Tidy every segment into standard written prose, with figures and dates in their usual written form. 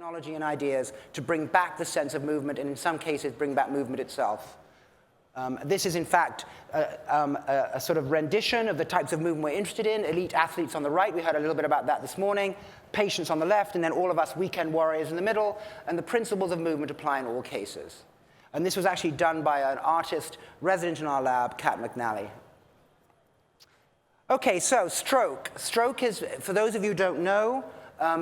technology and ideas to bring back the sense of movement, and in some cases, bring back movement itself. This is, in fact, a sort of rendition of the types of movement we're interested in. Elite athletes on the right, we heard a little bit about that this morning. Patients on the left, and then all of us weekend warriors in the middle, and the principles of movement apply in all cases. And this was actually done by an artist resident in our lab, Kat McNally. Okay, so stroke. Stroke is, for those of you who don't know,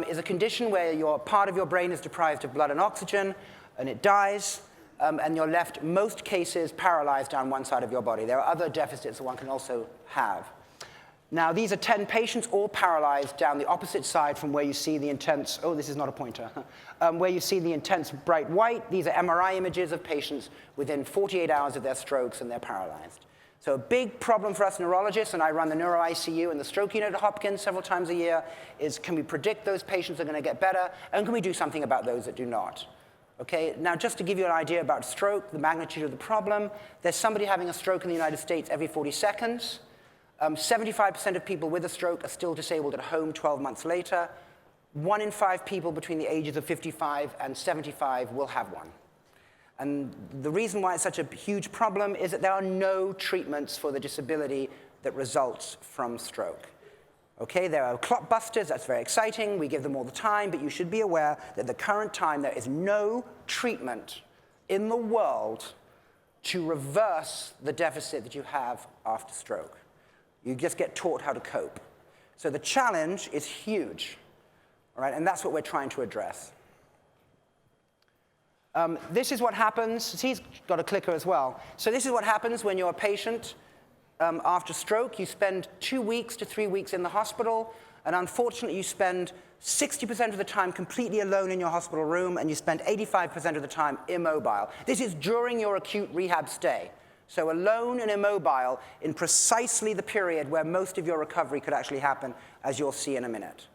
is a condition where part of your brain is deprived of blood and oxygen, and it dies. And you're left, most cases, paralyzed down one side of your body. There are other deficits that one can also have. Now, these are 10 patients, all paralyzed down the opposite side from where you see the intense, oh, this is not a pointer, where you see the intense bright white. These are MRI images of patients within 48 hours of their strokes, and they're paralyzed. So a big problem for us neurologists, and I run the neuro ICU and the stroke unit at Hopkins several times a year, is can we predict those patients are going to get better, and can we do something about those that do not? Okay, now just to give you an idea about stroke, the magnitude of the problem, there's somebody having a stroke in the United States every 40 seconds. 75% of people with a stroke are still disabled at home 12 months later. 1 in 5 people between the ages of 55 and 75 will have one. And the reason why it's such a huge problem is that there are no treatments for the disability that results from stroke. Okay, there are clot busters, that's very exciting, we give them all the time, but you should be aware that at the current time there is no treatment in the world to reverse the deficit that you have after stroke. You just get taught how to cope. So the challenge is huge, all right, and that's what we're trying to address. This is what happens, he's got a clicker as well. So this is what happens when you're a patient after stroke. You spend 2 weeks to 3 weeks in the hospital, and unfortunately you spend 60% of the time completely alone in your hospital room, and you spend 85% of the time immobile. This is during your acute rehab stay. So alone and immobile in precisely the period where most of your recovery could actually happen, as you'll see in a minute.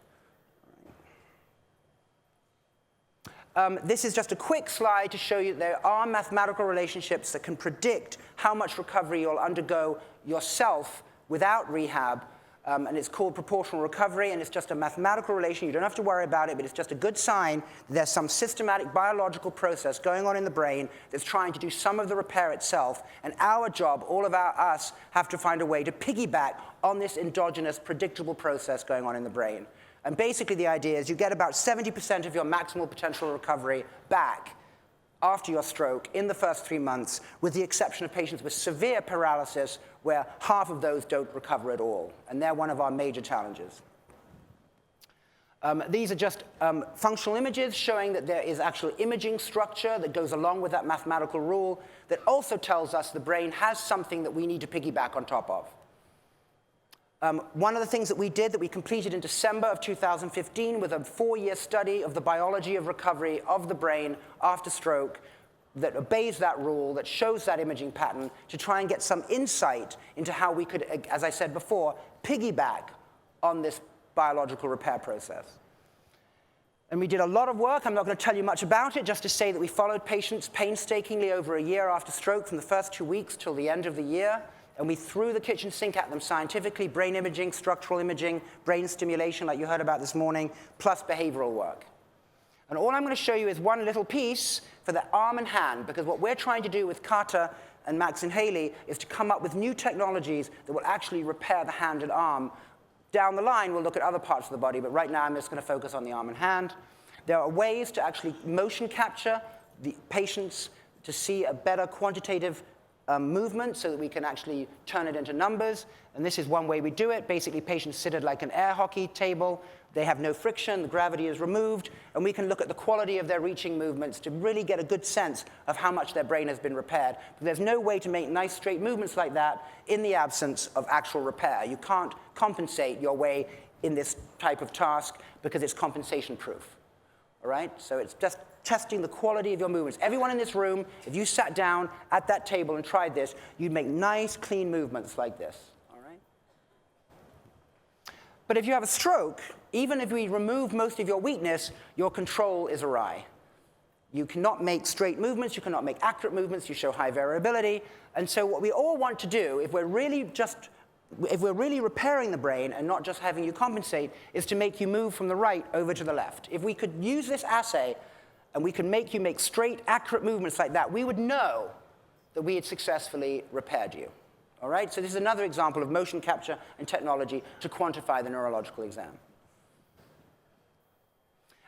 This is just a quick slide to show you that there are mathematical relationships that can predict how much recovery you'll undergo yourself without rehab, and it's called proportional recovery, and it's just a mathematical relation. You don't have to worry about it, but it's just a good sign that there's some systematic biological process going on in the brain that's trying to do some of the repair itself, and our job, all of us, have to find a way to piggyback on this endogenous, predictable process going on in the brain. And basically the idea is you get about 70% of your maximal potential recovery back after your stroke in the first 3 months, with the exception of patients with severe paralysis, where half of those don't recover at all. And they're one of our major challenges. These are just functional images showing that there is actual imaging structure that goes along with that mathematical rule that also tells us the brain has something that we need to piggyback on top of. One of the things that we did that we completed in December of 2015 was a 4-year study of the biology of recovery of the brain after stroke that obeys that rule, that shows that imaging pattern, to try and get some insight into how we could, as I said before, piggyback on this biological repair process. And we did a lot of work. I'm not going to tell you much about it, just to say that we followed patients painstakingly over a year after stroke, from the first 2 weeks till the end of the year. And we threw the kitchen sink at them scientifically: brain imaging, structural imaging, brain stimulation, like you heard about this morning, plus behavioral work. And all I'm going to show you is one little piece for the arm and hand, because what we're trying to do with Carter and Max and Haley is to come up with new technologies that will actually repair the hand and arm. Down the line, we'll look at other parts of the body, but right now I'm just going to focus on the arm and hand. There are ways to actually motion capture the patients to see a better quantitative movement so that we can actually turn it into numbers. And this is one way we do it. Basically, patients sit at like an air hockey table. They have no friction. The gravity is removed. And we can look at the quality of their reaching movements to really get a good sense of how much their brain has been repaired. But there's no way to make nice straight movements like that in the absence of actual repair. You can't compensate your way in this type of task because it's compensation proof. All right? So it's just testing the quality of your movements. Everyone in this room, if you sat down at that table and tried this, you'd make nice, clean movements like this. All right? But if you have a stroke, even if we remove most of your weakness, your control is awry. You cannot make straight movements. You cannot make accurate movements. You show high variability. And so what we all want to do, if we're really just if we're really repairing the brain and not just having you compensate, is to make you move from the right over to the left. If we could use this assay and we could make you make straight, accurate movements like that, we would know that we had successfully repaired you. All right? So this is another example of motion capture and technology to quantify the neurological exam.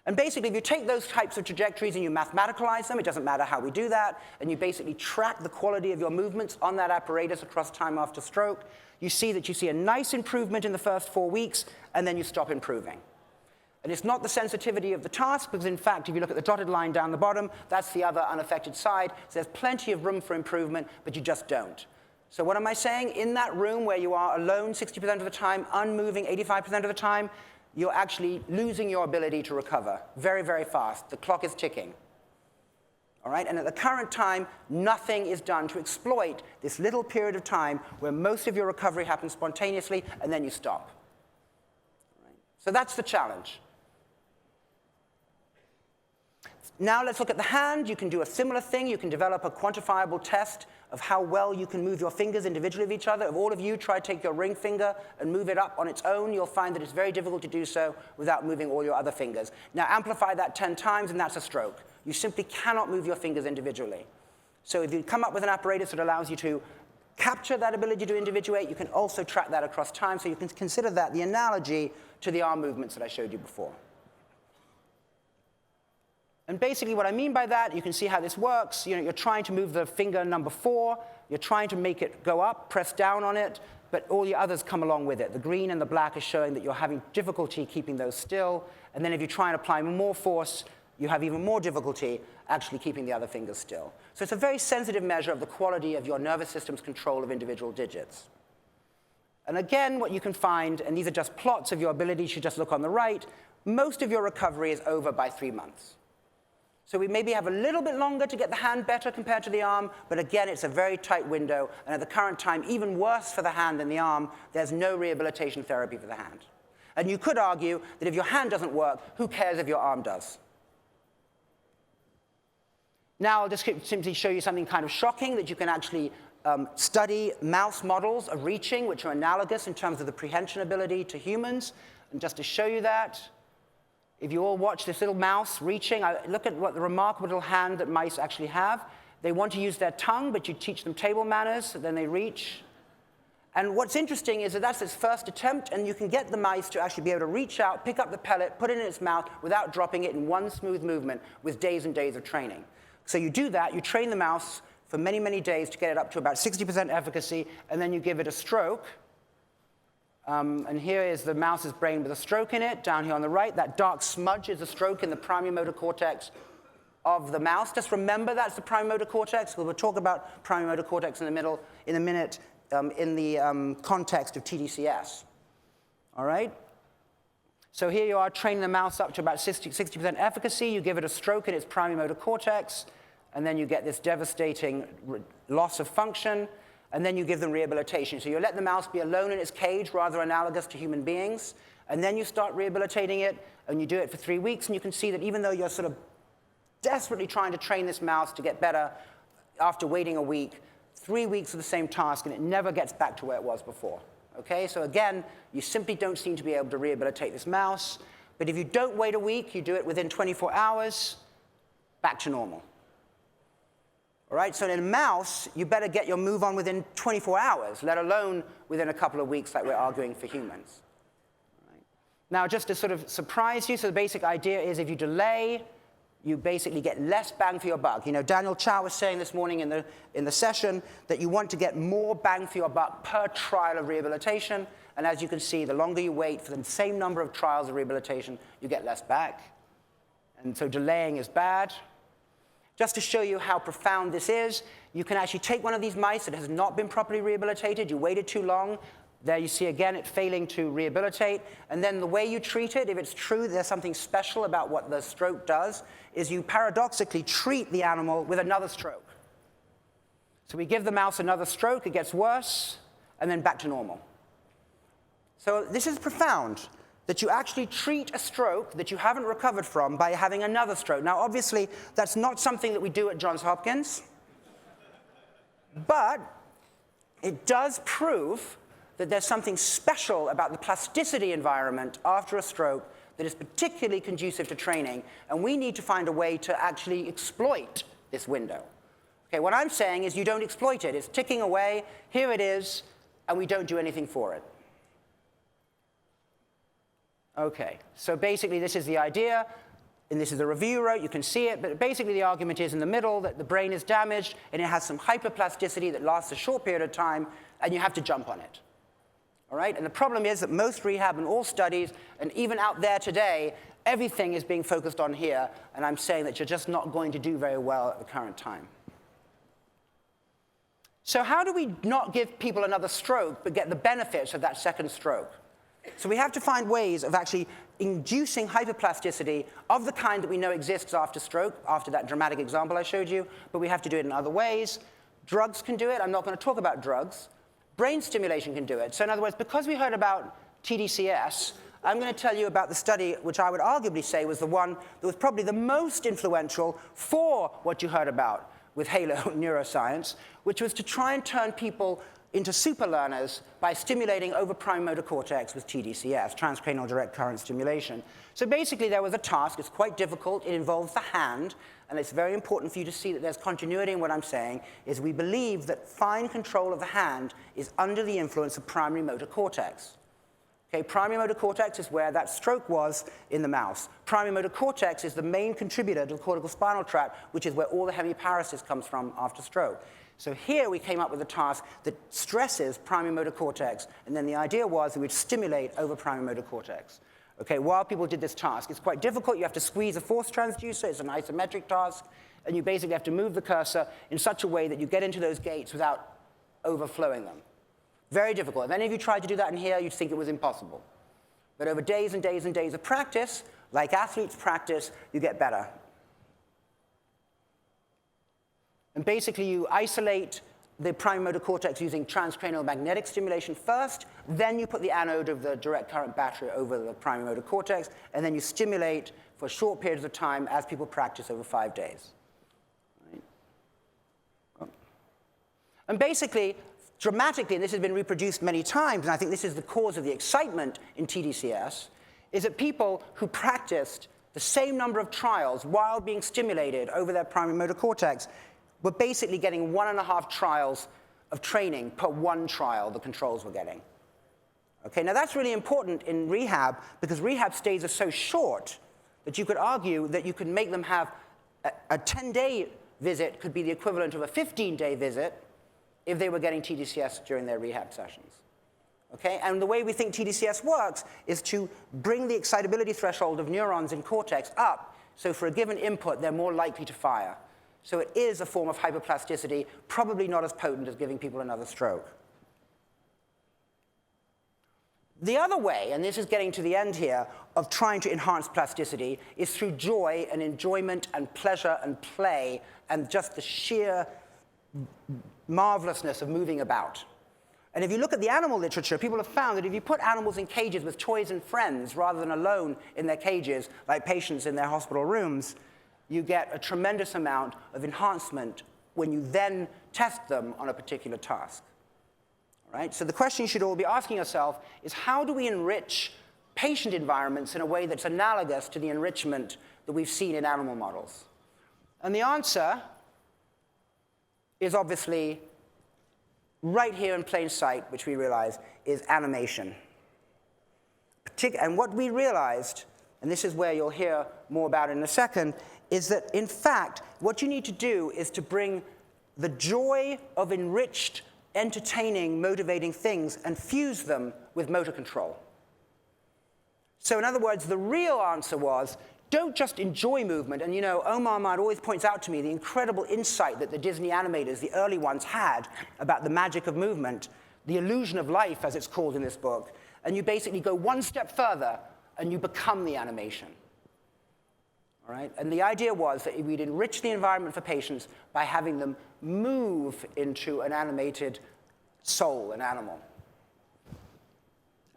And basically, if you take those types of trajectories and you mathematicalize them, it doesn't matter how we do that, and you basically track the quality of your movements on that apparatus across time after stroke, you see that you see a nice improvement in the first 4 weeks, and then you stop improving. And it's not the sensitivity of the task, because in fact, if you look at the dotted line down the bottom, that's the other unaffected side. So there's plenty of room for improvement, but you just don't. So what am I saying? In that room where you are alone 60% of the time, unmoving 85% of the time, you're actually losing your ability to recover very, very fast. The clock is ticking. All right? And at the current time, nothing is done to exploit this little period of time where most of your recovery happens spontaneously, and then you stop. All right? So that's the challenge. Now let's look at the hand. You can do a similar thing. You can develop a quantifiable test of how well you can move your fingers individually of each other. If all of you try to take your ring finger and move it up on its own, you'll find that it's very difficult to do so without moving all your other fingers. Now amplify that 10 times, and that's a stroke. You simply cannot move your fingers individually. So if you come up with an apparatus that allows you to capture that ability to individuate, you can also track that across time. So you can consider that the analogy to the arm movements that I showed you before. And basically what I mean by that, you can see how this works. You're trying to move the finger number 4. You're trying to make it go up, press down on it, but all the others come along with it. The green and the black is showing that you're having difficulty keeping those still. And then if you try and apply more force, you have even more difficulty actually keeping the other fingers still. So it's a very sensitive measure of the quality of your nervous system's control of individual digits. And again, what you can find, and these are just plots of your ability, you should just look on the right, most of your recovery is over by 3 months. So we maybe have a little bit longer to get the hand better compared to the arm, but again, it's a very tight window, and at the current time, even worse for the hand than the arm, there's no rehabilitation therapy for the hand. And you could argue that if your hand doesn't work, who cares if your arm does? Now I'll just simply show you something kind of shocking, that you can actually study mouse models of reaching, which are analogous in terms of the prehension ability to humans. And just to show you that, if you all watch this little mouse reaching, look at what the remarkable little hand that mice actually have. They want to use their tongue, but you teach them table manners, so then they reach. And what's interesting is that that's its first attempt, and you can get the mice to actually be able to reach out, pick up the pellet, put it in its mouth without dropping it in one smooth movement with days and days of training. So you do that, you train the mouse for many, many days to get it up to about 60% efficacy, and then you give it a stroke. And here is the mouse's brain with a stroke in it. Down here on the right, that dark smudge is a stroke in the primary motor cortex of the mouse. Just remember that's the primary motor cortex. We'll talk about primary motor cortex in a minute in the context of TDCS. All right? So here you are training the mouse up to about 60% efficacy. You give it a stroke in its primary motor cortex, and then you get this devastating loss of function. And then you give them rehabilitation. So you let the mouse be alone in its cage, rather analogous to human beings. And then you start rehabilitating it, and you do it for 3 weeks. And you can see that even though you're sort of desperately trying to train this mouse to get better, after waiting a week, 3 weeks of the same task, and it never gets back to where it was before. Okay? So again, you simply don't seem to be able to rehabilitate this mouse. But if you don't wait a week, you do it within 24 hours, back to normal. All right, so in a mouse, you better get your move on within 24 hours, let alone within a couple of weeks like we're arguing for humans. All right. Now, just to sort of surprise you, so the basic idea is if you delay, you basically get less bang for your buck. Daniel Chow was saying this morning in the session that you want to get more bang for your buck per trial of rehabilitation. And as you can see, the longer you wait for the same number of trials of rehabilitation, you get less back. And so delaying is bad. Just to show you how profound this is, you can actually take one of these mice that has not been properly rehabilitated. You waited too long. There you see again it failing to rehabilitate. And then the way you treat it, if it's true there's something special about what the stroke does, is you paradoxically treat the animal with another stroke. So we give the mouse another stroke, it gets worse, and then back to normal. So this is profound, that you actually treat a stroke that you haven't recovered from by having another stroke. Now, obviously, that's not something that we do at Johns Hopkins, but it does prove that there's something special about the plasticity environment after a stroke that is particularly conducive to training, and we need to find a way to actually exploit this window. Okay, what I'm saying is you don't exploit it. It's ticking away. Here it is, and we don't do anything for it. Okay, so basically this is the idea, and this is the review you wrote. You can see it, but basically the argument is in the middle that the brain is damaged, and it has some hyperplasticity that lasts a short period of time, and you have to jump on it. All right? And the problem is that most rehab and all studies, and even out there today, everything is being focused on here, and I'm saying that you're just not going to do very well at the current time. So how do we not give people another stroke but get the benefits of that second stroke? So we have to find ways of actually inducing hyperplasticity of the kind that we know exists after stroke, after that dramatic example I showed you, but we have to do it in other ways. Drugs can do it. I'm not going to talk about drugs. Brain stimulation can do it. So in other words, because we heard about TDCS, I'm going to tell you about the study which I would arguably say was the one that was probably the most influential for what you heard about with Halo neuroscience, which was to try and turn people into super learners by stimulating over prime motor cortex with TDCS, transcranial direct current stimulation. So basically there was a task. It's quite difficult. It involves the hand, and it's very important for you to see that there's continuity in what I'm saying, is we believe that fine control of the hand is under the influence of primary motor cortex. Okay, primary motor cortex is where that stroke was in the mouse. Primary motor cortex is the main contributor to the cortical spinal tract, which is where all the hemiparesis comes from after stroke. So here we came up with a task that stresses primary motor cortex, and then the idea was that we'd stimulate over primary motor cortex. Okay, while people did this task, it's quite difficult. You have to squeeze a force transducer. It's an isometric task, and you basically have to move the cursor in such a way that you get into those gates without overflowing them. Very difficult. If any of you tried to do that in here, you'd think it was impossible. But over days and days and days of practice, like athletes practice, you get better. And basically, you isolate the primary motor cortex using transcranial magnetic stimulation first, then you put the anode of the direct current battery over the primary motor cortex, and then you stimulate for short periods of time as people practice over 5 days. Right? And basically, dramatically, and this has been reproduced many times, and I think this is the cause of the excitement in TDCS, is that people who practiced the same number of trials while being stimulated over their primary motor cortex were basically getting 1.5 trials of training per one trial the controls were getting. Okay, now that's really important in rehab because rehab stays are so short that you could argue that you could make them have a 10-day visit could be the equivalent of a 15-day visit if they were getting TDCS during their rehab sessions. Okay, and the way we think TDCS works is to bring the excitability threshold of neurons in cortex up, so for a given input, they're more likely to fire. So it is a form of hyperplasticity, probably not as potent as giving people another stroke. The other way, and this is getting to the end here, of trying to enhance plasticity is through joy and enjoyment and pleasure and play and just the sheer marvelousness of moving about. And if you look at the animal literature, people have found that if you put animals in cages with toys and friends rather than alone in their cages, like patients in their hospital rooms, you get a tremendous amount of enhancement when you then test them on a particular task. All right? So the question you should all be asking yourself is how do we enrich patient environments in a way that's analogous to the enrichment that we've seen in animal models? And the answer is obviously right here in plain sight, which we realize is animation. And what we realized, and this is where you'll hear more about in a second, is that, in fact, what you need to do is to bring the joy of enriched, entertaining, motivating things and fuse them with motor control. So in other words, the real answer was, don't just enjoy movement. And you know, Omar Ahmad always points out to me the incredible insight that the Disney animators, the early ones, had about the magic of movement, the illusion of life, as it's called in this book. And you basically go one step further, and you become the animation. All right? And the idea was that we'd enrich the environment for patients by having them move into an animated soul, an animal.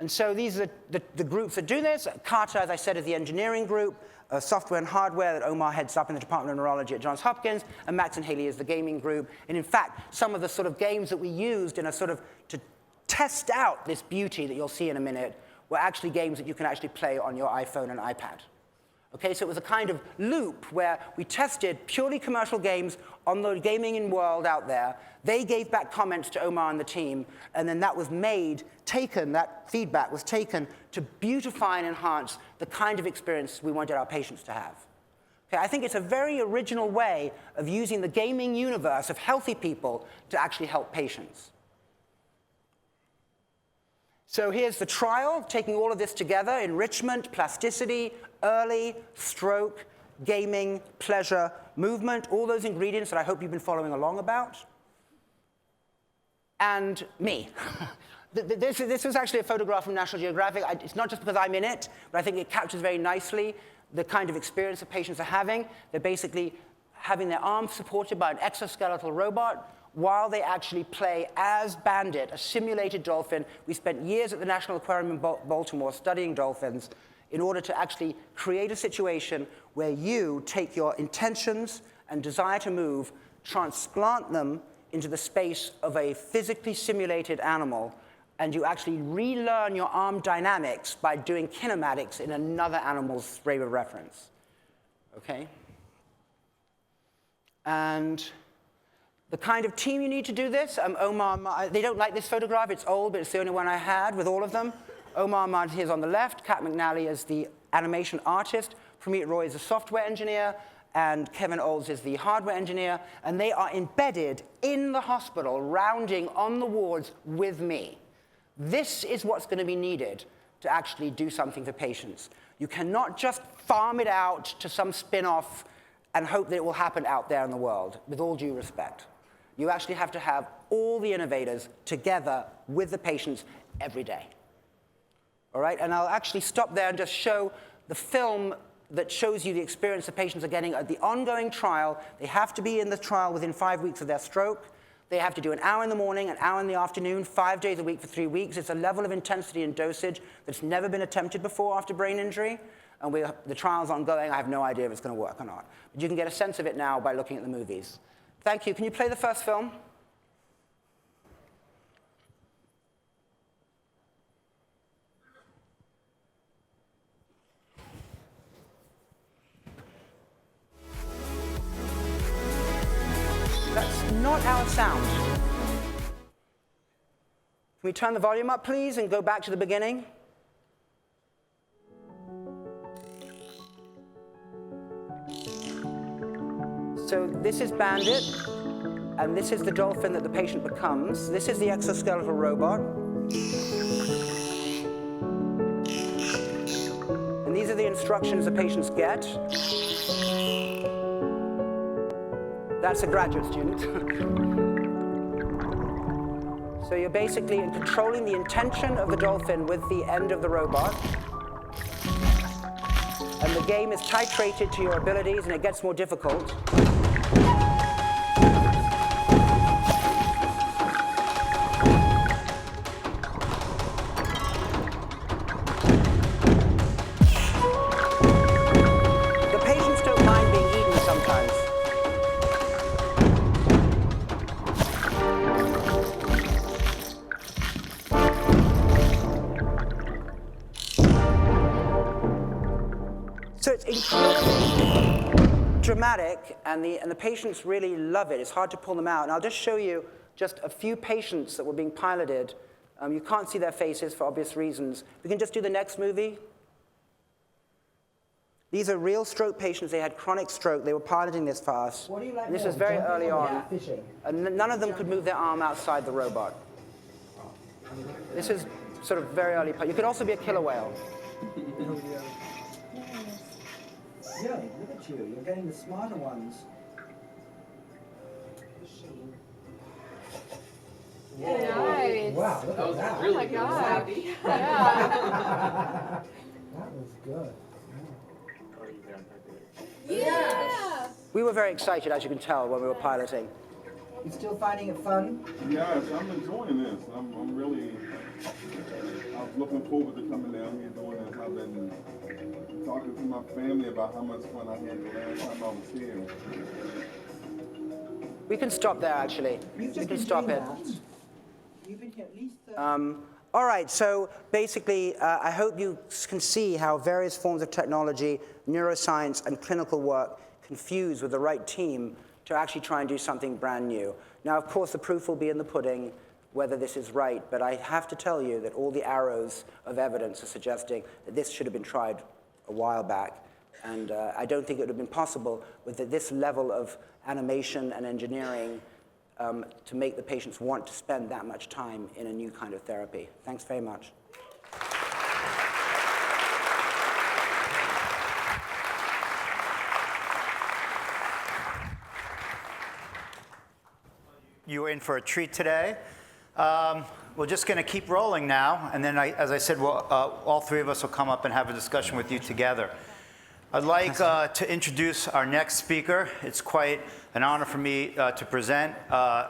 And so these are the groups that do this. CARTA, as I said, is the engineering group. Software and hardware that Omar heads up in the Department of Neurology at Johns Hopkins, and Max and Haley is the gaming group. And in fact, some of the sort of games that we used in a sort of to test out this beauty that you'll see in a minute were actually games that you can actually play on your iPhone and iPad. Okay, so it was a kind of loop where we tested purely commercial games on the gaming world out there. They gave back comments to Omar and the team, and then that was that feedback was taken to beautify and enhance the kind of experience we wanted our patients to have. Okay, I think it's a very original way of using the gaming universe of healthy people to actually help patients. So here's the trial, taking all of this together: enrichment, plasticity, early, stroke, gaming, pleasure, movement, all those ingredients that I hope you've been following along about. And me. This was actually a photograph from National Geographic. It's not just because I'm in it, but I think it captures very nicely the kind of experience that patients are having. They're basically having their arms supported by an exoskeletal robot while they actually play as Bandit, a simulated dolphin. We spent years at the National Aquarium in Baltimore studying dolphins in order to actually create a situation where you take your intentions and desire to move, transplant them into the space of a physically simulated animal, and you actually relearn your arm dynamics by doing kinematics in another animal's frame of reference. Okay? And the kind of team you need to do this, Omar, they don't like this photograph. It's old, but it's the only one I had with all of them. Omar Ahmad is on the left. Kat McNally is the animation artist. Pramit Roy is the software engineer. And Kevin Olds is the hardware engineer. And they are embedded in the hospital, rounding on the wards with me. This is what's going to be needed to actually do something for patients. You cannot just farm it out to some spin-off and hope that it will happen out there in the world, with all due respect. You actually have to have all the innovators together with the patients every day. All right? And I'll actually stop there and just show the film that shows you the experience the patients are getting at the ongoing trial. They have to be in the trial within 5 weeks of their stroke. They have to do an hour in the morning, an hour in the afternoon, 5 days a week for 3 weeks. It's a level of intensity and dosage that's never been attempted before after brain injury. And the trial's ongoing. I have no idea if it's going to work or not. But you can get a sense of it now by looking at the movies. Thank you. Can you play the first film? That's not our sound. Can we turn the volume up, please, and go back to the beginning? So this is Bandit, and this is the dolphin that the patient becomes. This is the exoskeletal robot. And these are the instructions the patients get. That's a graduate student. So you're basically controlling the intention of the dolphin with the end of the robot. And the game is titrated to your abilities, and it gets more difficult. The patients don't mind being eaten sometimes. So it's incredibly dramatic, and the patients really love it. It's hard to pull them out. And I'll just show you just a few patients that were being piloted. You can't see their faces for obvious reasons. We can just do the next movie. These are real stroke patients. They had chronic stroke. They were piloting this for us. What do you like This more, is very jumping early or on. fishing? And none of them could move their arm outside the robot. This is sort of very early. You could also be a killer whale. Really, look at you. You're getting the smarter ones. Nice. Wow, look That at was that. really Oh my good. God. Yeah. That was good. Yeah. We were very excited, as you can tell, when we were piloting. You still finding it fun? Yes, I'm enjoying this. I'm really, I'm looking forward to coming down here doing this. I've been talking to my family about how much fun I had the last time I was here. We can stop there, actually. You've We just can been stop doing it. that. You've been here at least All right, so basically, I hope you can see how various forms of technology, neuroscience, and clinical work can fuse with the right team to actually try and do something brand new. Now, of course, the proof will be in the pudding whether this is right, but I have to tell you that all the arrows of evidence are suggesting that this should have been tried a while back. And I don't think it would have been possible with this level of animation and engineering to make the patients want to spend that much time in a new kind of therapy. Thanks very much. You were in for a treat today. We're just going to keep rolling now, and then, as I said, all three of us will come up and have a discussion with you together. I'd like to introduce our next speaker. It's quite an honor for me to present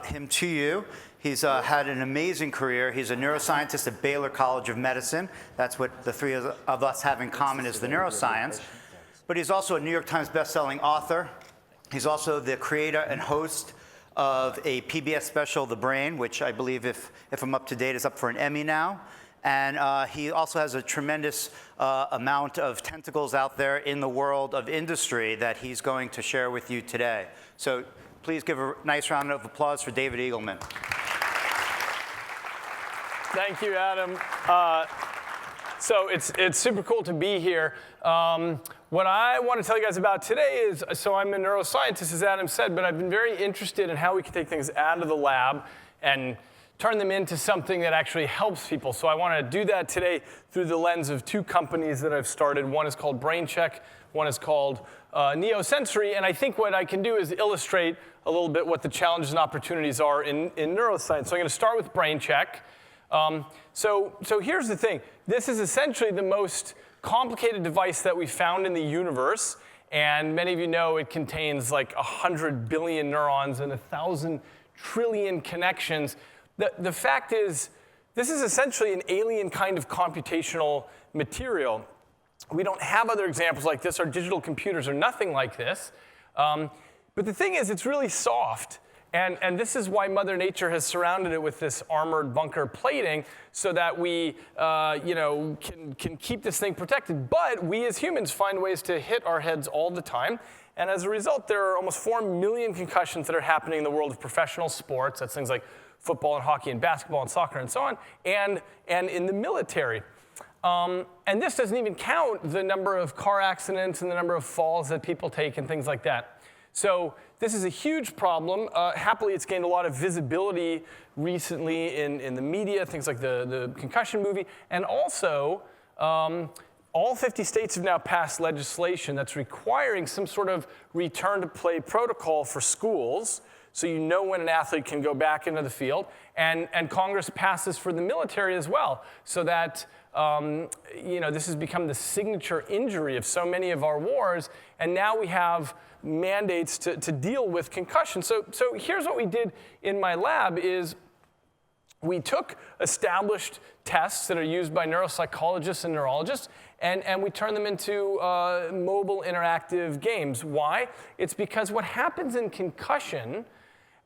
him to you. He's had an amazing career. He's a neuroscientist at Baylor College of Medicine. That's what the three of us have in common, is the neuroscience. But he's also a New York Times bestselling author. He's also the creator and host of a PBS special, The Brain, which I believe, if I'm up to date, is up for an Emmy now. And he also has a tremendous amount of tentacles out there in the world of industry that he's going to share with you today. So please give a nice round of applause for David Eagleman. Thank you, Adam. So it's super cool to be here. What I want to tell you guys about today is, so I'm a neuroscientist, as Adam said, but I've been very interested in how we can take things out of the lab and turn them into something that actually helps people. So I want to do that today through the lens of two companies that I've started. One is called BrainCheck, one is called Neosensory, and I think what I can do is illustrate a little bit what the challenges and opportunities are in neuroscience. So I'm going to start with BrainCheck. So here's the thing. This is essentially the most complicated device that we found in the universe, and many of you know it contains like 100 billion neurons and 1,000 trillion connections. The fact is, this is essentially an alien kind of computational material. We don't have other examples like this. Our digital computers are nothing like this. But the thing is, it's really soft. And this is why Mother Nature has surrounded it with this armored bunker plating so that we can keep this thing protected. But we as humans find ways to hit our heads all the time. And as a result, there are almost 4 million concussions that are happening in the world of professional sports. That's things like football and hockey and basketball and soccer and so on, and in the military. And this doesn't even count the number of car accidents and the number of falls that people take and things like that. So this is a huge problem. Happily, it's gained a lot of visibility recently in the media, things like the concussion movie. And also, all 50 states have now passed legislation that's requiring some sort of return-to-play protocol for schools, so you know when an athlete can go back into the field. And Congress passes for the military as well, so that this has become the signature injury of so many of our wars. And now we have mandates to deal with concussion. So here's what we did in my lab is we took established tests that are used by neuropsychologists and neurologists, and we turned them into mobile interactive games. Why? It's because what happens in concussion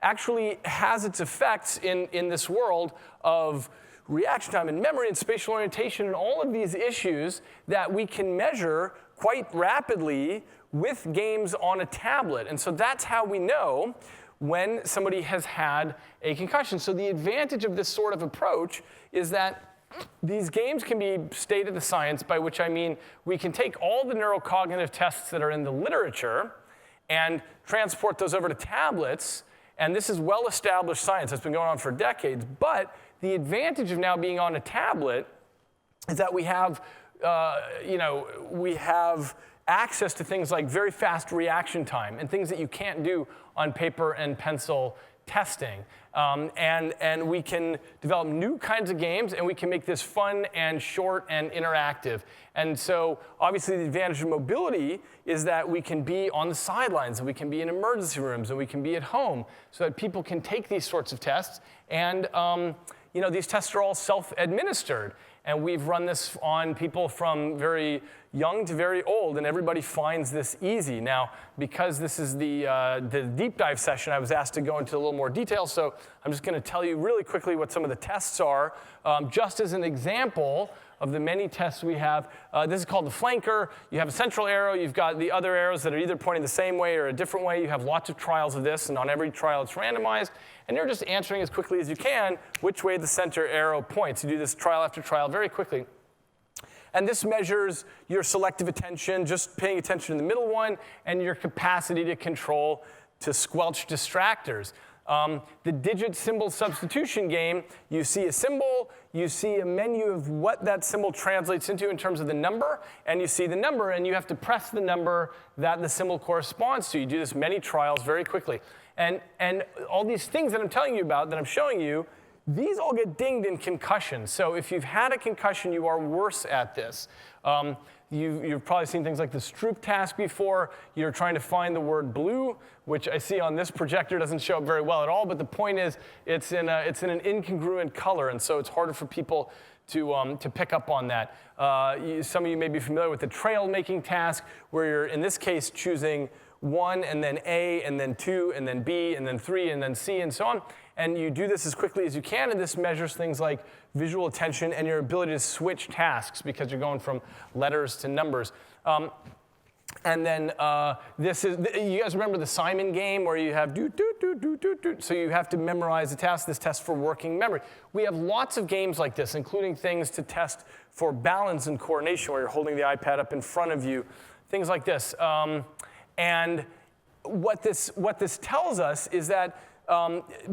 actually has its effects in this world of reaction time and memory and spatial orientation and all of these issues that we can measure quite rapidly with games on a tablet. And so that's how we know when somebody has had a concussion. So the advantage of this sort of approach is that these games can be state of the science, by which I mean we can take all the neurocognitive tests that are in the literature and transport those over to tablets. And this is well-established science that's been going on for decades. But the advantage of now being on a tablet is that we have access to things like very fast reaction time and things that you can't do on paper and pencil testing. And we can develop new kinds of games, and we can make this fun and short and interactive. And so obviously the advantage of mobility is that we can be on the sidelines, and we can be in emergency rooms, and we can be at home, so that people can take these sorts of tests. And these tests are all self-administered. And we've run this on people from very young to very old, and everybody finds this easy. Now, because this is the deep dive session, I was asked to go into a little more detail, so I'm just going to tell you really quickly what some of the tests are. Just as an example of the many tests we have, this is called the flanker. You have a central arrow. You've got the other arrows that are either pointing the same way or a different way. You have lots of trials of this, and on every trial it's randomized. And you're just answering as quickly as you can which way the center arrow points. You do this trial after trial very quickly. And this measures your selective attention, just paying attention to the middle one, and your capacity to control to squelch distractors. The digit symbol substitution game, you see a symbol, you see a menu of what that symbol translates into in terms of the number, and you see the number, and you have to press the number that the symbol corresponds to. You do this many trials very quickly. And all these things that I'm telling you about, that I'm showing you, these all get dinged in concussion. So if you've had a concussion, you are worse at this. You've probably seen things like the Stroop task before. You're trying to find the word blue, which I see on this projector doesn't show up very well at all. But the point is, it's in an incongruent color, and so it's harder for people to pick up on that. Some of you may be familiar with the trail making task, where you're, in this case, choosing 1 and then A and then 2 and then B and then 3 and then C and so on. And you do this as quickly as you can, and this measures things like visual attention and your ability to switch tasks because you're going from letters to numbers. And then this is, you guys remember the Simon game where you have do. So you have to memorize the task, this test for working memory. We have lots of games like this, including things to test for balance and coordination where you're holding the iPad up in front of you, things like this. And what this tells us is that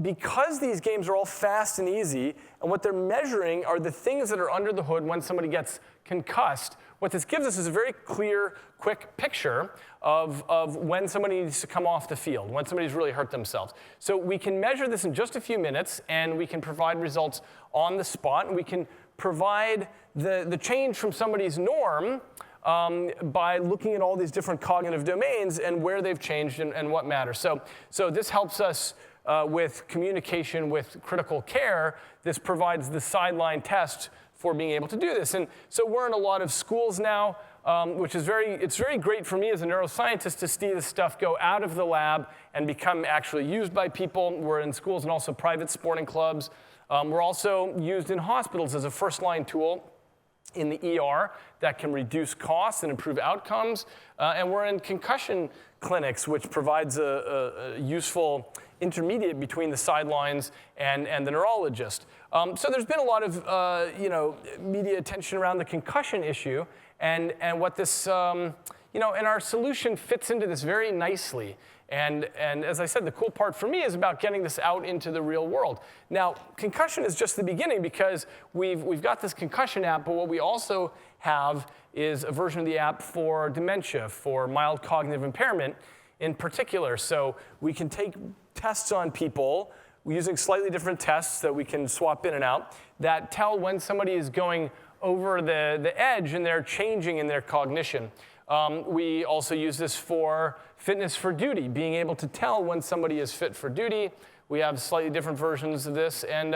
because these games are all fast and easy, and what they're measuring are the things that are under the hood when somebody gets concussed, what this gives us is a very clear, quick picture of when somebody needs to come off the field, when somebody's really hurt themselves. So we can measure this in just a few minutes, and we can provide results on the spot, and we can provide the change from somebody's norm by looking at all these different cognitive domains and where they've changed and what matters. So this helps us with communication with critical care. This provides the sideline test for being able to do this. And so we're in a lot of schools now, which is it's very great for me as a neuroscientist to see this stuff go out of the lab and become actually used by people. We're in schools and also private sporting clubs. We're also used in hospitals as a first-line tool in the ER that can reduce costs and improve outcomes. And we're in concussion clinics, which provides a useful intermediate between the sidelines and the neurologist. So there's been a lot of media attention around the concussion issue, and what this, and our solution fits into this very nicely. And as I said, the cool part for me is about getting this out into the real world. Now, concussion is just the beginning because we've got this concussion app, but what we also have is a version of the app for dementia, for mild cognitive impairment in particular. So we can take tests on people using slightly different tests that we can swap in and out that tell when somebody is going over the edge and they're changing in their cognition. We also use this for fitness for duty, being able to tell when somebody is fit for duty. We have slightly different versions of this, and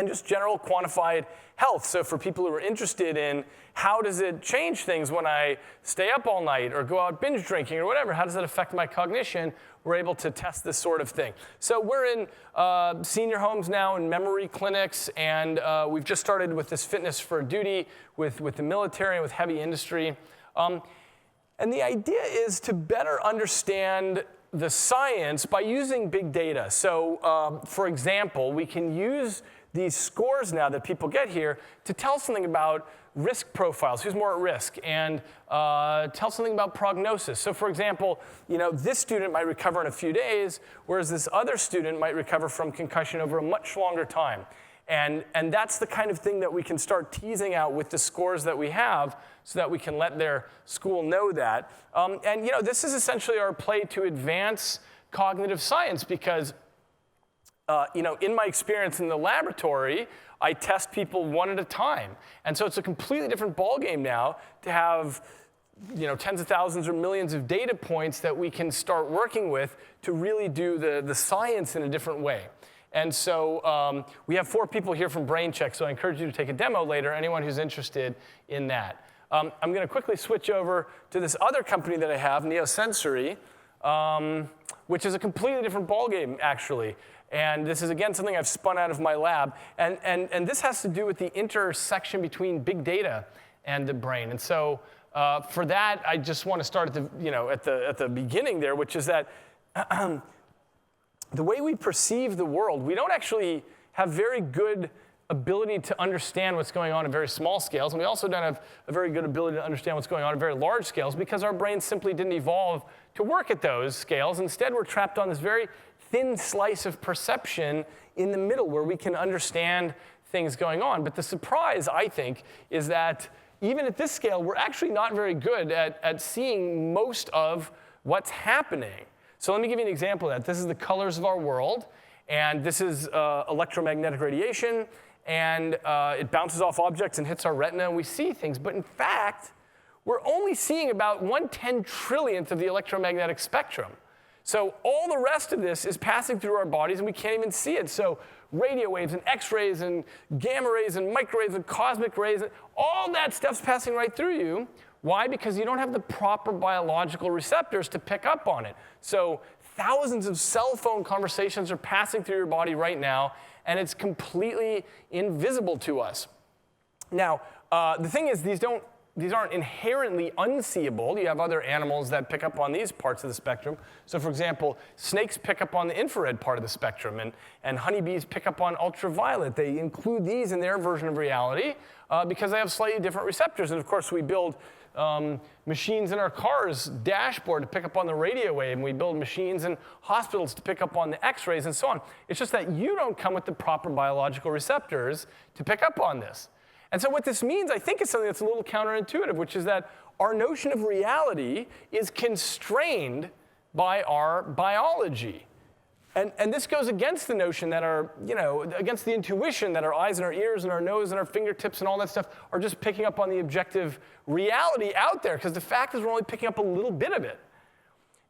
just general quantified health. So for people who are interested in how does it change things when I stay up all night or go out binge drinking or whatever, how does that affect my cognition, we're able to test this sort of thing. So we're in senior homes now and memory clinics, and we've just started with this fitness for duty with the military and with heavy industry. And the idea is to better understand the science by using big data. So for example, we can use these scores now that people get here to tell something about risk profiles, who's more at risk, and tell something about prognosis. So for example, this student might recover in a few days, whereas this other student might recover from concussion over a much longer time. And that's the kind of thing that we can start teasing out with the scores that we have so that we can let their school know that. And this is essentially our play to advance cognitive science because in my experience in the laboratory, I test people one at a time. And so it's a completely different ballgame now to have tens of thousands or millions of data points that we can start working with to really do the science in a different way. And so we have 4 people here from BrainCheck, so I encourage you to take a demo later, anyone who's interested in that. I'm going to quickly switch over to this other company that I have, Neosensory, which is a completely different ballgame, actually. And this is, again, something I've spun out of my lab. And this has to do with the intersection between big data and the brain. And so for that, I just want to start at the beginning there, which is that the way we perceive the world, we don't actually have very good ability to understand what's going on at very small scales, and we also don't have a very good ability to understand what's going on at very large scales because our brains simply didn't evolve to work at those scales. Instead, we're trapped on this very thin slice of perception in the middle where we can understand things going on. But the surprise, I think, is that even at this scale, we're actually not very good at seeing most of what's happening. So let me give you an example of that. This is the colors of our world, and this is electromagnetic radiation, and it bounces off objects and hits our retina, and we see things. But in fact, we're only seeing about 1/10 trillionth of the electromagnetic spectrum. So all the rest of this is passing through our bodies, and we can't even see it. So radio waves and X-rays and gamma rays and microwaves and cosmic rays, all that stuff's passing right through you. Why? Because you don't have the proper biological receptors to pick up on it. So thousands of cell phone conversations are passing through your body right now, and it's completely invisible to us. Now, the thing is, these aren't inherently unseeable. You have other animals that pick up on these parts of the spectrum. So for example, snakes pick up on the infrared part of the spectrum, and honeybees pick up on ultraviolet. They include these in their version of reality because they have slightly different receptors. And of course, we build machines in our cars' dashboard to pick up on the radio wave, and we build machines in hospitals to pick up on the X-rays and so on. It's just that you don't come with the proper biological receptors to pick up on this. And so what this means, I think, is something that's a little counterintuitive, which is that our notion of reality is constrained by our biology. And this goes against the notion that against the intuition that our eyes and our ears and our nose and our fingertips and all that stuff are just picking up on the objective reality out there, because the fact is we're only picking up a little bit of it.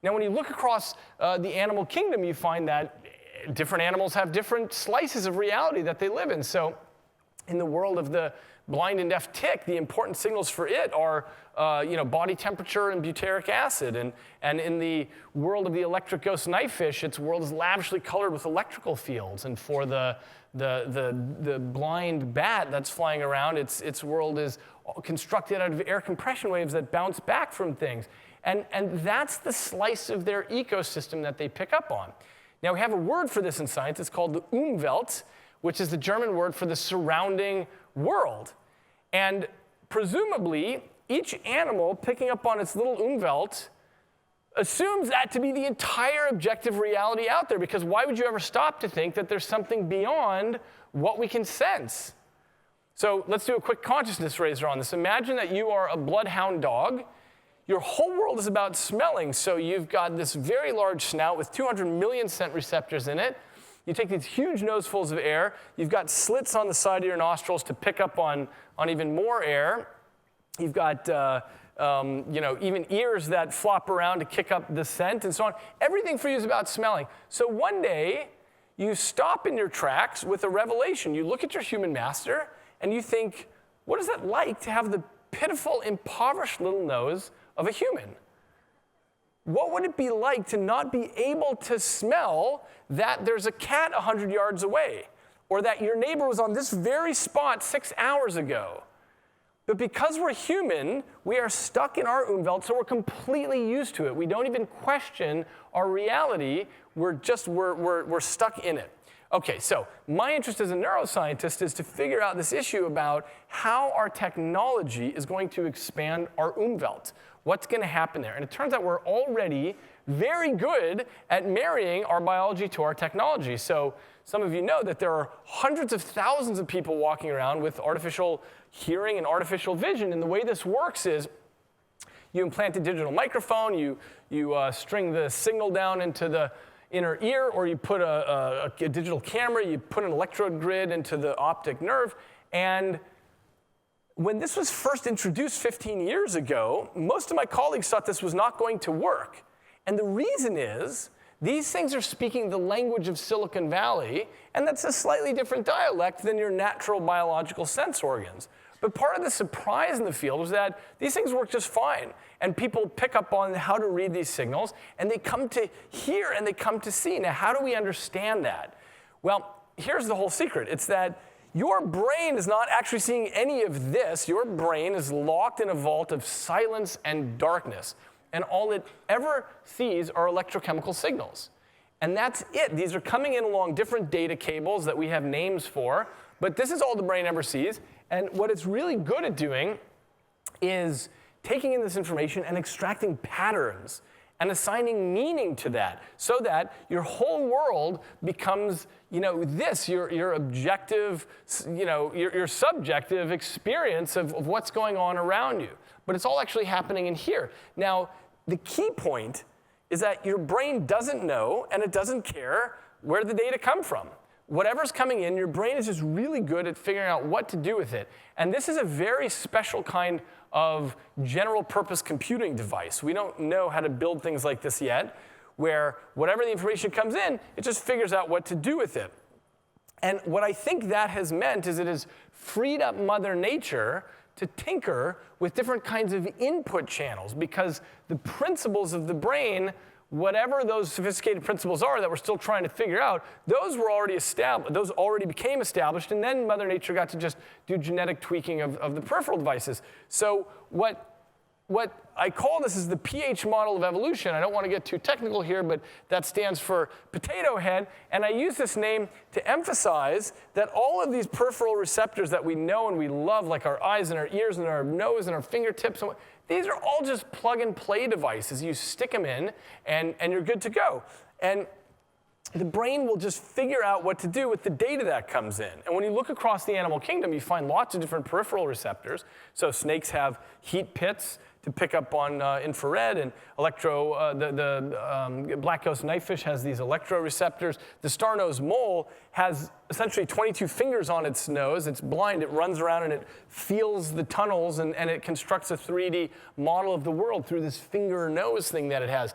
Now, when you look across the animal kingdom, you find that different animals have different slices of reality that they live in. So in the world of the blind and deaf tick, the important signals for it are body temperature and butyric acid. And in the world of the electric ghost knifefish, its world is lavishly colored with electrical fields. And for the blind bat that's flying around, its world is constructed out of air compression waves that bounce back from things. And that's the slice of their ecosystem that they pick up on. Now, we have a word for this in science. It's called the Umwelt, which is the German word for the surrounding world. And presumably, each animal picking up on its little Umwelt assumes that to be the entire objective reality out there, because why would you ever stop to think that there's something beyond what we can sense? So let's do a quick consciousness raiser on this. Imagine that you are a bloodhound dog. Your whole world is about smelling, so you've got this very large snout with 200 million scent receptors in it. You take these huge nosefuls of air. You've got slits on the side of your nostrils to pick up on even more air. You've got even ears that flop around to kick up the scent and so on. Everything for you is about smelling. So one day, you stop in your tracks with a revelation. You look at your human master, and you think, what is it like to have the pitiful, impoverished little nose of a human? What would it be like to not be able to smell that there's a cat 100 yards away, or that your neighbor was on this very spot 6 hours ago? But because we're human, we are stuck in our Umwelt, so we're completely used to it. We don't even question our reality. We're stuck in it. Okay, so my interest as a neuroscientist is to figure out this issue about how our technology is going to expand our Umwelt. What's going to happen there? And it turns out we're already very good at marrying our biology to our technology. So some of you know that there are hundreds of thousands of people walking around with artificial hearing and artificial vision. And the way this works is you implant a digital microphone, you string the signal down into the inner ear, or you put a digital camera, you put an electrode grid into the optic nerve. And when this was first introduced 15 years ago, most of my colleagues thought this was not going to work. And the reason is These things are speaking the language of Silicon Valley, and that's a slightly different dialect than your natural biological sense organs. But part of the surprise in the field was that these things work just fine, and people pick up on how to read these signals, and they come to hear and they come to see. Now, how do we understand that? Well, here's the whole secret. It's that your brain is not actually seeing any of this. Your brain is locked in a vault of silence and darkness, and all it ever sees are electrochemical signals. And that's it. These are coming in along different data cables that we have names for, but this is all the brain ever sees. And what it's really good at doing is taking in this information and extracting patterns and assigning meaning to that, so that your whole world becomes, your objective, your subjective experience of what's going on around you. But it's all actually happening in here. Now, the key point is that your brain doesn't know and it doesn't care where the data come from. Whatever's coming in, your brain is just really good at figuring out what to do with it. And this is a very special kind of general purpose computing device. We don't know how to build things like this yet, where whatever the information comes in, it just figures out what to do with it. And what I think that has meant is it has freed up Mother Nature to tinker with different kinds of input channels, because the principles of the brain, whatever those sophisticated principles are that we're still trying to figure out, those were already established, those already became established, and then Mother Nature got to just do genetic tweaking of the peripheral devices. So what I call this is the pH model of evolution. I don't want to get too technical here, but that stands for potato head, and I use this name to emphasize that all of these peripheral receptors that we know and we love, like our eyes and our ears and our nose and our fingertips, these are all just plug-and-play devices. You stick them in, and you're good to go. And the brain will just figure out what to do with the data that comes in. And when you look across the animal kingdom, you find lots of different peripheral receptors. So snakes have heat pits to pick up on infrared, and the black ghost knifefish has these electroreceptors. The star-nosed mole has essentially 22 fingers on its nose. It's blind. It runs around and it feels the tunnels, and it constructs a 3D model of the world through this finger nose thing that it has.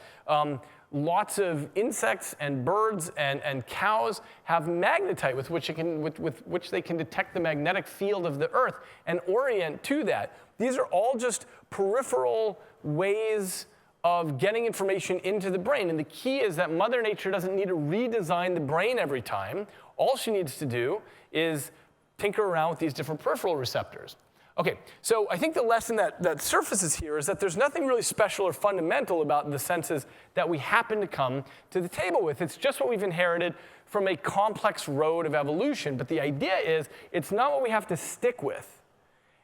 Lots of insects and birds and cows have magnetite with which they can detect the magnetic field of the Earth and orient to that. These are all just peripheral ways of getting information into the brain. And the key is that Mother Nature doesn't need to redesign the brain every time. All she needs to do is tinker around with these different peripheral receptors. Okay, so I think the lesson that surfaces here is that there's nothing really special or fundamental about the senses that we happen to come to the table with. It's just what we've inherited from a complex road of evolution. But the idea is it's not what we have to stick with.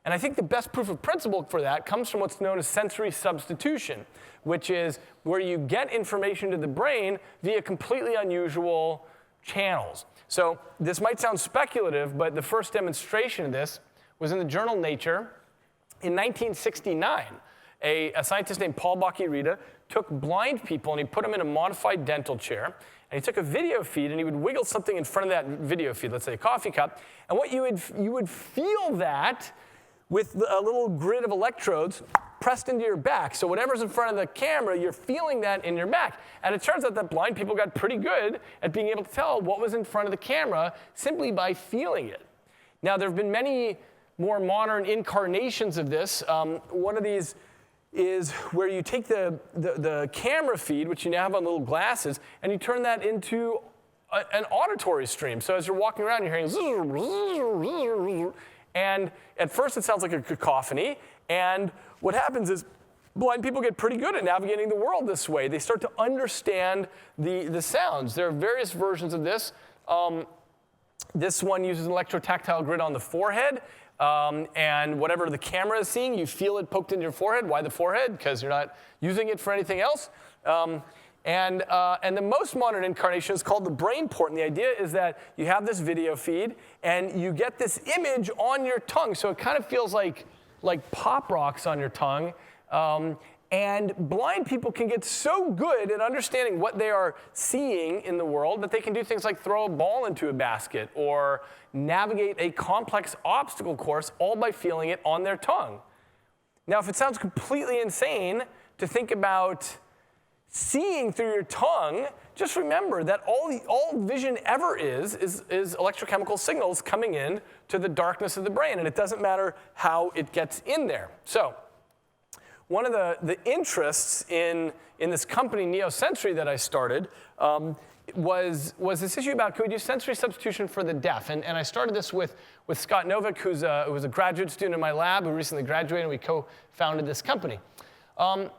And I think the best proof of principle for that comes from what's known as sensory substitution, which is where you get information to the brain via completely unusual channels. So this might sound speculative, but the first demonstration of this was in the journal Nature in 1969. A scientist named Paul Bacchi-Rita took blind people and he put them in a modified dental chair, and he took a video feed and he would wiggle something in front of that video feed, let's say a coffee cup, and what you would feel that with a little grid of electrodes pressed into your back. So whatever's in front of the camera, you're feeling that in your back. And it turns out that blind people got pretty good at being able to tell what was in front of the camera simply by feeling it. Now, there have been many more modern incarnations of this. One of these is where you take the camera feed, which you now have on little glasses, and you turn that into an auditory stream. So as you're walking around, you're hearing zzz, and at first it sounds like a cacophony, and what happens is blind people get pretty good at navigating the world this way. They start to understand the sounds. There are various versions of this. This one uses an electrotactile grid on the forehead, and whatever the camera is seeing, you feel it poked into your forehead. Why the forehead? Because you're not using it for anything else. And the most modern incarnation is called the brain port. And the idea is that you have this video feed, and you get this image on your tongue. So it kind of feels like pop rocks on your tongue. And blind people can get so good at understanding what they are seeing in the world that they can do things like throw a ball into a basket or navigate a complex obstacle course all by feeling it on their tongue. Now, if it sounds completely insane to think about seeing through your tongue, just remember that all vision ever is electrochemical signals coming in to the darkness of the brain, and it doesn't matter how it gets in there. So one of the interests in this company, Neosensory, that I started was this issue about, could we do sensory substitution for the deaf? And I started this with Scott Novick, who was a graduate student in my lab who recently graduated, and we co-founded this company.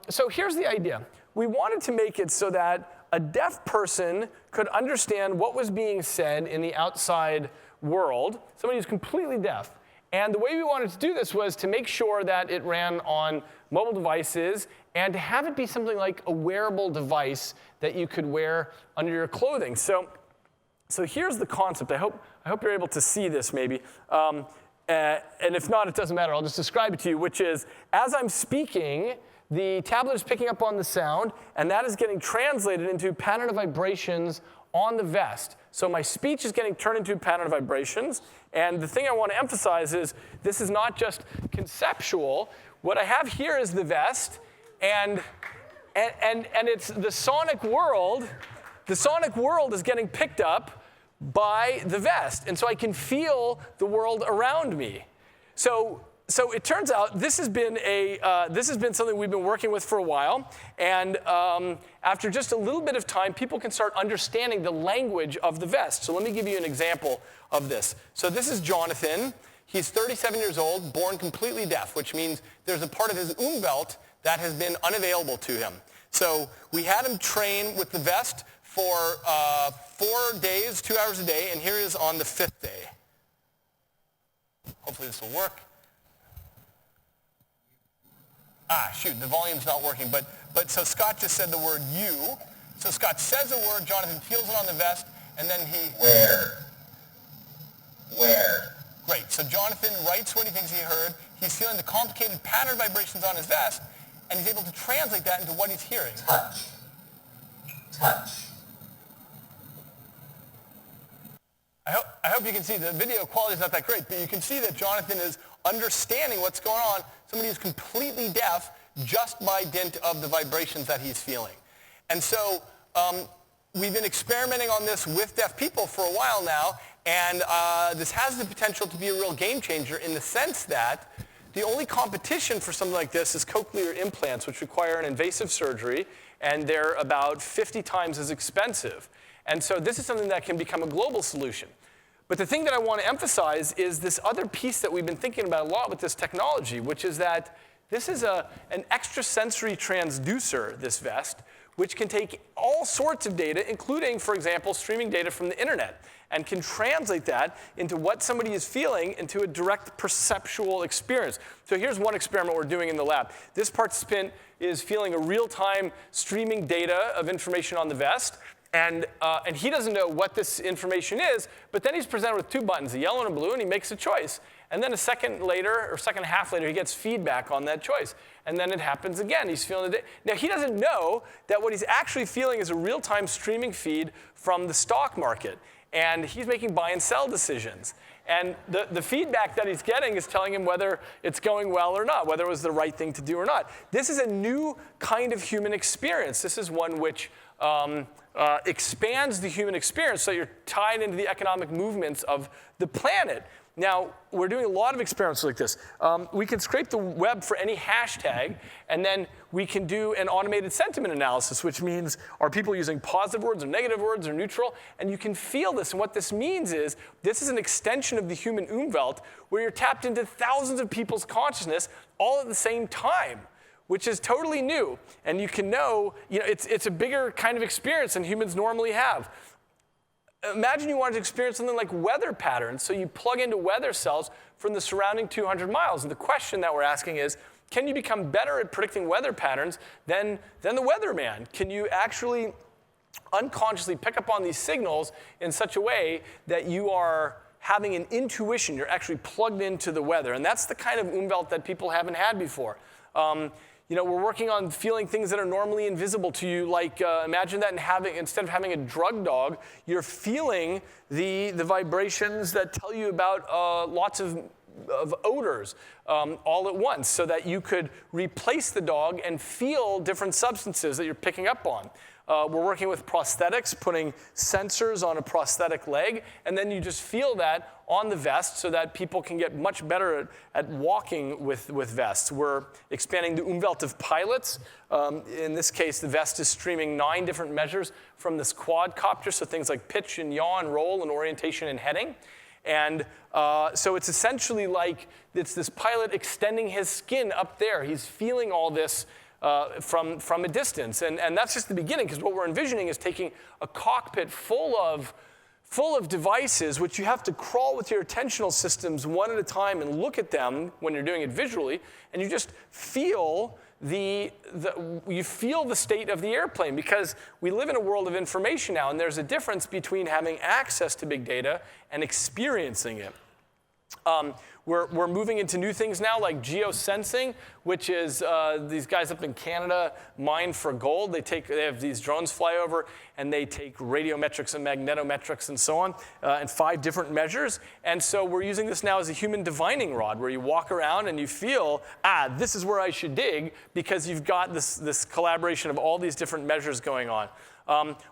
So here's the idea. We wanted to make it so that a deaf person could understand what was being said in the outside world, somebody who's completely deaf. And the way we wanted to do this was to make sure that it ran on mobile devices and to have it be something like a wearable device that you could wear under your clothing. So here's the concept. I hope you're able to see this maybe. And if not, it doesn't matter. I'll just describe it to you, which is as I'm speaking, the tablet is picking up on the sound, and that is getting translated into pattern of vibrations on the vest. So my speech is getting turned into a pattern of vibrations. And the thing I want to emphasize is this is not just conceptual. What I have here is the vest, and it's the sonic world. The sonic world is getting picked up by the vest. And so I can feel the world around me. So it turns out this has been something we've been working with for a while, and after just a little bit of time, people can start understanding the language of the vest. So let me give you an example of this. So this is Jonathan. He's 37 years old, born completely deaf, which means there's a part of his Umwelt that has been unavailable to him. So we had him train with the vest for 4 days, 2 hours a day, and here he is on the 5th day. Hopefully this will work. Shoot, the volume's not working. But so Scott just said the word you. So Scott says a word, Jonathan feels it on the vest, and then he... Where? Great. So Jonathan writes what he thinks he heard. He's feeling the complicated pattern vibrations on his vest, and he's able to translate that into what he's hearing. Touch. I hope you can see the video quality is not that great, but you can see that Jonathan is understanding what's going on, somebody who's completely deaf just by dint of the vibrations that he's feeling. And so we've been experimenting on this with deaf people for a while now, and this has the potential to be a real game changer in the sense that the only competition for something like this is cochlear implants, which require an invasive surgery, and they're about 50 times as expensive. And so this is something that can become a global solution. But the thing that I want to emphasize is this other piece that we've been thinking about a lot with this technology, which is that this is an extrasensory transducer, this vest, which can take all sorts of data, including, for example, streaming data from the internet, and can translate that into what somebody is feeling into a direct perceptual experience. So here's one experiment we're doing in the lab. This participant is feeling a real-time streaming data of information on the vest, and he doesn't know what this information is, but then he's presented with 2 buttons, a yellow and a blue, and he makes a choice. And then a second later, or second and a half later, he gets feedback on that choice. And then it happens again. He's feeling it. Now, he doesn't know that what he's actually feeling is a real-time streaming feed from the stock market. And he's making buy and sell decisions. And the feedback that he's getting is telling him whether it's going well or not, whether it was the right thing to do or not. This is a new kind of human experience. This is one which expands the human experience so you're tied into the economic movements of the planet. Now, we're doing a lot of experiments like this. We can scrape the web for any hashtag, and then we can do an automated sentiment analysis, which means are people using positive words or negative words or neutral? And you can feel this. And what this means is this is an extension of the human Umwelt where you're tapped into thousands of people's consciousness all at the same time, which is totally new. And you can know, it's a bigger kind of experience than humans normally have. Imagine you wanted to experience something like weather patterns, so you plug into weather cells from the surrounding 200 miles. And the question that we're asking is, can you become better at predicting weather patterns than the weatherman? Can you actually unconsciously pick up on these signals in such a way that you are having an intuition, you're actually plugged into the weather? And that's the kind of Umwelt that people haven't had before. We're working on feeling things that are normally invisible to you, like imagine that instead of having a drug dog, you're feeling the vibrations that tell you about lots of of odors all at once so that you could replace the dog and feel different substances that you're picking up on. We're working with prosthetics, putting sensors on a prosthetic leg, and then you just feel that on the vest so that people can get much better at walking with vests. We're expanding the umvelt of pilots. In this case, the vest is streaming 9 different measures from this quadcopter, so things like pitch and yaw and roll and orientation and heading. And so it's essentially like it's this pilot extending his skin up there. He's feeling all this from a distance. And that's just the beginning, because what we're envisioning is taking a cockpit full of devices, which you have to crawl with your attentional systems one at a time and look at them when you're doing it visually, and you just feel the state of the airplane, because we live in a world of information now, and there's a difference between having access to big data and experiencing it. We're moving into new things now, like geosensing, which is these guys up in Canada mine for gold. They have these drones fly over, and they take radiometrics and magnetometrics and so on, and 5 different measures. And so we're using this now as a human divining rod, where you walk around and you feel, this is where I should dig, because you've got this collaboration of all these different measures going on.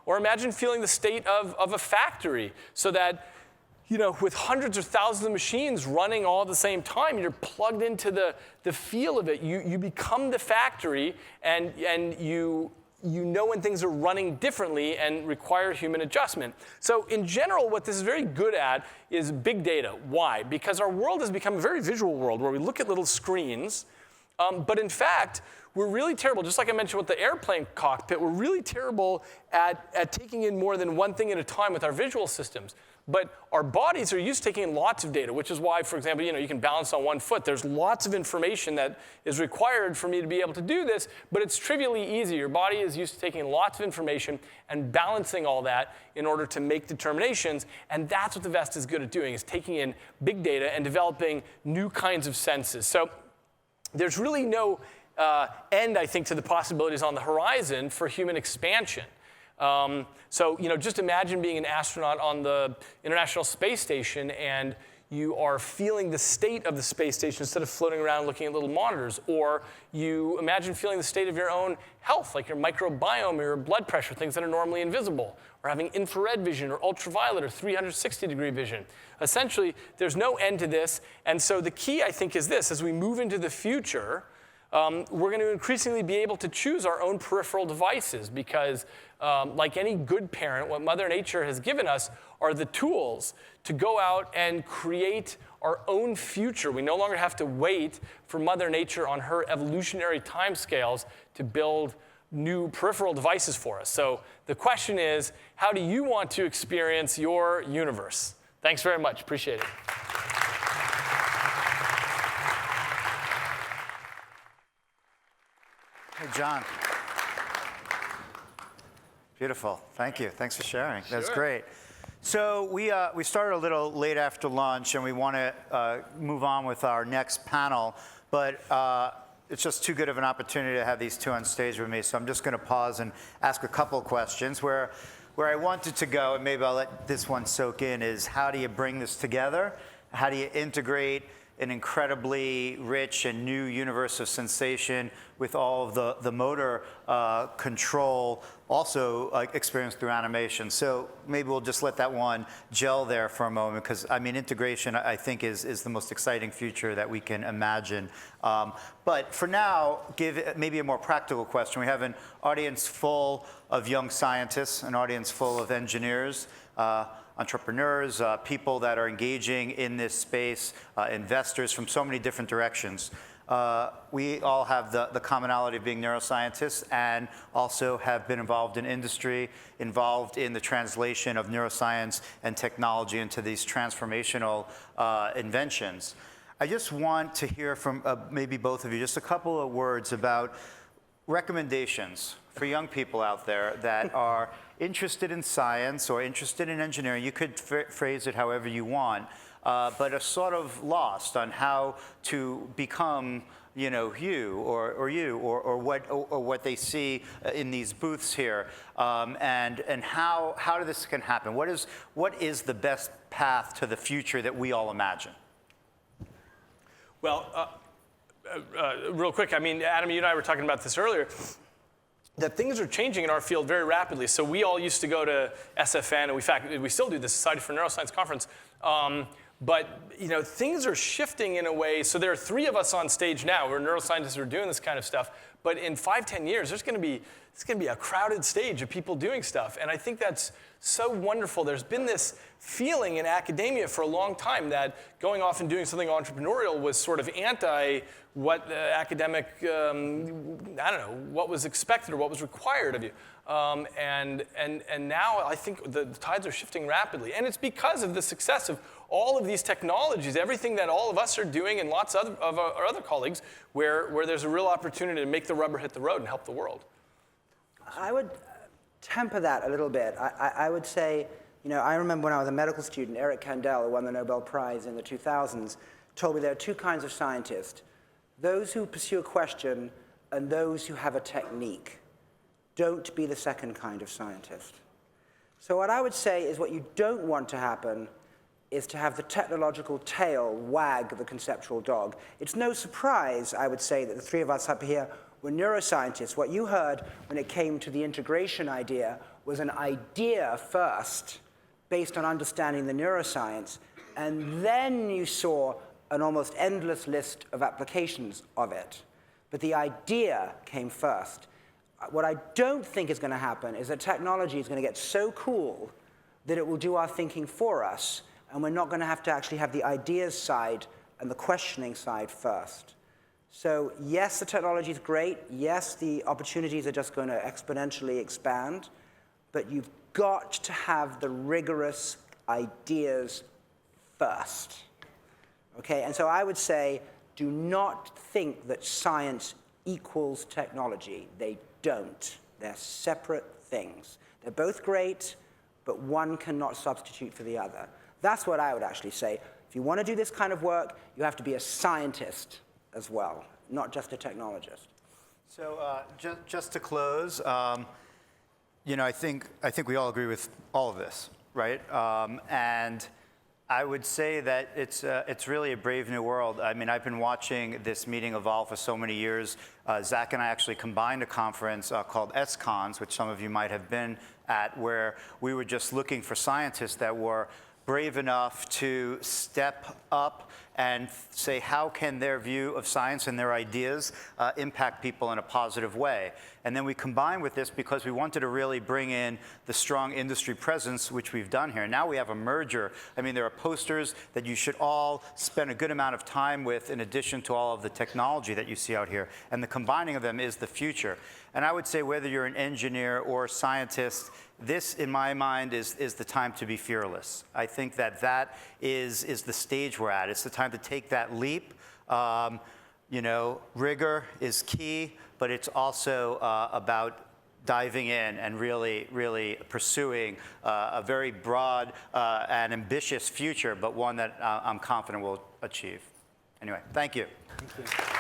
Or imagine feeling the state of a factory, so that with hundreds or thousands of machines running all at the same time, you're plugged into the feel of it. You become the factory, and you know when things are running differently and require human adjustment. So in general, what this is very good at is big data. Why? Because our world has become a very visual world where we look at little screens, but in fact, we're really terrible, just like I mentioned with the airplane cockpit, we're really terrible at taking in more than one thing at a time with our visual systems. But our bodies are used to taking in lots of data, which is why, for example, you can balance on one foot. There's lots of information that is required for me to be able to do this, but it's trivially easy. Your body is used to taking lots of information and balancing all that in order to make determinations, and that's what the vest is good at doing, is taking in big data and developing new kinds of senses. So there's really no end, I think, to the possibilities on the horizon for human expansion. So just imagine being an astronaut on the International Space Station, and you are feeling the state of the space station instead of floating around looking at little monitors. Or you imagine feeling the state of your own health, like your microbiome or your blood pressure, things that are normally invisible, or having infrared vision or ultraviolet or 360-degree vision. Essentially, there's no end to this. And so the key, I think, is this: as we move into the future, we're going to increasingly be able to choose our own peripheral devices, because like any good parent, what Mother Nature has given us are the tools to go out and create our own future. We no longer have to wait for Mother Nature on her evolutionary timescales to build new peripheral devices for us. So the question is, how do you want to experience your universe? Thanks very much. Appreciate it. Hey, John. Beautiful. Thank you. Thanks for sharing. Sure. That's great. So we started a little late after lunch, and we want to move on with our next panel, but it's just too good of an opportunity to have these two on stage with me, so I'm just going to pause and ask a couple of questions. Where I wanted to go, and maybe I'll let this one soak in, is how do you bring this together? How do you integrate an incredibly rich and new universe of sensation with all of the motor control also experienced through animation? So maybe we'll just let that one gel there for a moment, because integration, I think, is the most exciting future that we can imagine. But for now, give maybe a more practical question. We have an audience full of young scientists, an audience full of engineers, entrepreneurs, people that are engaging in this space, investors from so many different directions. We all have the commonality of being neuroscientists, and also have been involved in industry, involved in the translation of neuroscience and technology into these transformational inventions. I just want to hear from maybe both of you just a couple of words about recommendations for young people out there that are interested in science or interested in engineering. You could phrase it however you want, but are sort of lost on how to become, you or what they see in these booths here, and how this can happen. What is the best path to the future that we all imagine? Well, real quick, I mean, Adam, you and I were talking about this earlier, that things are changing in our field very rapidly. So we all used to go to SFN, and in fact, we still do the Society for Neuroscience Conference. But things are shifting in a way. So there are 3 of us on stage now. We're neuroscientists who are doing this kind of stuff. But in 5-10 years, it's going to be a crowded stage of people doing stuff. And I think that's so wonderful. There's been this feeling in academia for a long time that going off and doing something entrepreneurial was sort of anti what academic, what was expected or what was required of you. And now I think the tides are shifting rapidly. And it's because of the success of all of these technologies, everything that all of us are doing and lots of our other colleagues, where there's a real opportunity to make the rubber hit the road and help the world. I would temper that a little bit. I would say, I remember when I was a medical student, Eric Kandel, who won the Nobel Prize in the 2000s, told me there are 2 kinds of scientists: those who pursue a question and those who have a technique. Don't be the second kind of scientist. So what I would say is what you don't want to happen is to have the technological tail wag the conceptual dog. It's no surprise, I would say, that the 3 of us up here were neuroscientists. What you heard when it came to the integration idea was an idea first, based on understanding the neuroscience, and then you saw an almost endless list of applications of it. But the idea came first. What I don't think is going to happen is that technology is going to get so cool that it will do our thinking for us, and we're not going to actually have the ideas side and the questioning side first. So yes, the technology is great. Yes, the opportunities are just going to exponentially expand. But you've got to have the rigorous ideas first. Okay, and so I would say, do not think that science equals technology. They don't. They're separate things. They're both great, but one cannot substitute for the other. That's what I would actually say. If you want to do this kind of work, you have to be a scientist as well, not just a technologist. So just to close, I think we all agree with all of this, right? And I would say that it's really a brave new world. I mean, I've been watching this meeting evolve for so many years. Zach and I actually combined a conference called S-Cons, which some of you might have been at, where we were just looking for scientists that were brave enough to step up and say how can their view of science and their ideas impact people in a positive way. And then we combined with this because we wanted to really bring in the strong industry presence, which we've done here. Now we have a merger. I mean, there are posters that you should all spend a good amount of time with in addition to all of the technology that you see out here. And the combining of them is the future. And I would say whether you're an engineer or a scientist, this, in my mind, is the time to be fearless. I think that is the stage we're at. It's the time to take that leap. Rigor is key, but it's also about diving in and really, really pursuing a very broad and ambitious future, but one that I'm confident we'll achieve. Anyway, thank you. Thank you.